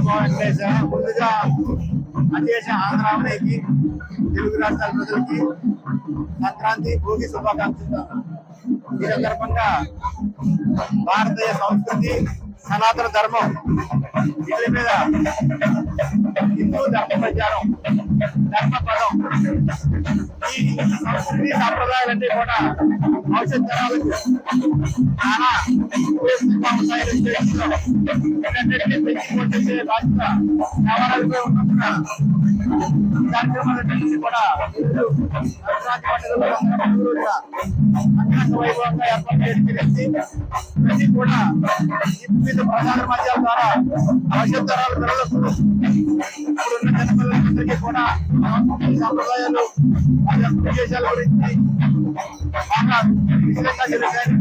వెంకటేశ ముందుగా అదేశ ఆంధ్రాకి తెలుగు రాష్ట్రాల ప్రజలకి సంక్రాంతి భోగి శుభాకాంక్షలు. ఈ సందర్భంగా భారతీయ సంస్కృతి సనాతన ధర్మం వీటి మీద హిందూ ధర్మ ప్రచారం ధర్మ పదం ఈ సంస్కృతి సాంప్రదాయాలన్నీ కూడా భవిష్యత్ తరాలకు చాలా పెంచిపోతే బాధ్యత వ్యవహారాలపై ఉన్నందున కార్యక్రమాలన్నింటినీ కూడా సంక్రాంతి పండుగలు అత్యంత వైభవంగా ఏర్పాటు చేయడం జరిగింది. ప్రతి కూడా వివిధ ప్రధాన మాధ్యమాల ద్వారా భవిష్యత్ తరాల పిల్లలకు ఇప్పుడున్న జనపిల్లలందరికీ కూడా సంప్రదాయాలు విశేషాల గురించి బాగా విశేషంగా జరిగాయని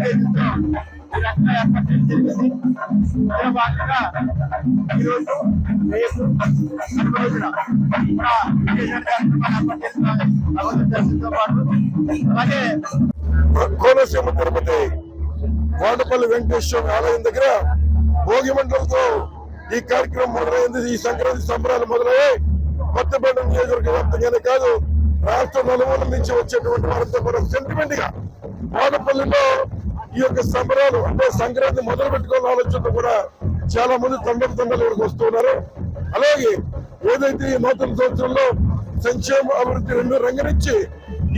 ఈ రకంగా ఏర్పాటు చేయడం జరిగింది. ఇందులో భాగంగా ఈరోజు రేపు రోజున కూడా విశేషమైన కార్యక్రమాలు ఏర్పాటు చేసిన భగవంతుడి దర్శనంతో పాటు అలాగే కోనసీమ తిరుపతి వాడపల్లి వెంకటేశ్వర ఆలయం దగ్గర భోగి మంటలతో ఈ కార్యక్రమం మొదలైంది. ఈ సంక్రాంతి సంబరాలు మొదలయ్యాయి. కొత్తపేట నియోజకవర్గ వ్యాప్తంగానే కాదు, రాష్ట్ర నలుమూల నుంచి వచ్చేటువంటి వారంతా కూడా సెంటిమెంట్ గా వాడపల్లిలో ఈ యొక్క సంబరాలు అంటే సంక్రాంతి మొదలు పెట్టుకోవాలని ఆలోచనతో కూడా చాలా మంది తండలు వరకు వస్తున్నారు. అలాగే ఏదైతే ఈ నూతన సంవత్సరంలో సంక్షేమ అభివృద్ధి రెండు రంగరించి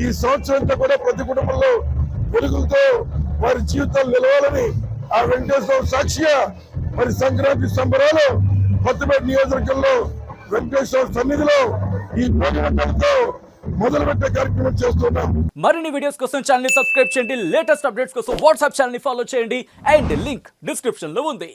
ఈ సంవత్సరం అంతా కూడా ప్రతి కుటుంబంలో వెలుగులతో వారి జీవితాలు నిలవాలని ఆ వెంకటేశ్వర సాక్షిగా మరి సంక్రాంతి సంబరాలు కొత్తపేట నియోజకవర్గంలో వెంకటేశ్వర సన్నిధిలో ఈ భోగిమంటలతో మొదలు పెట్టే కార్యక్రమం చేస్తున్నాం. మరిన్ని వీడియోస్ కోసం ఛానల్ ని సబ్స్క్రైబ్ చేయండి. లేటెస్ట్ అప్డేట్స్ కోసం వాట్సాప్ ఛానల్ ని ఫాలో చేయండి. అండ్ లింక్ డిస్క్రిప్షన్ లో ఉంది.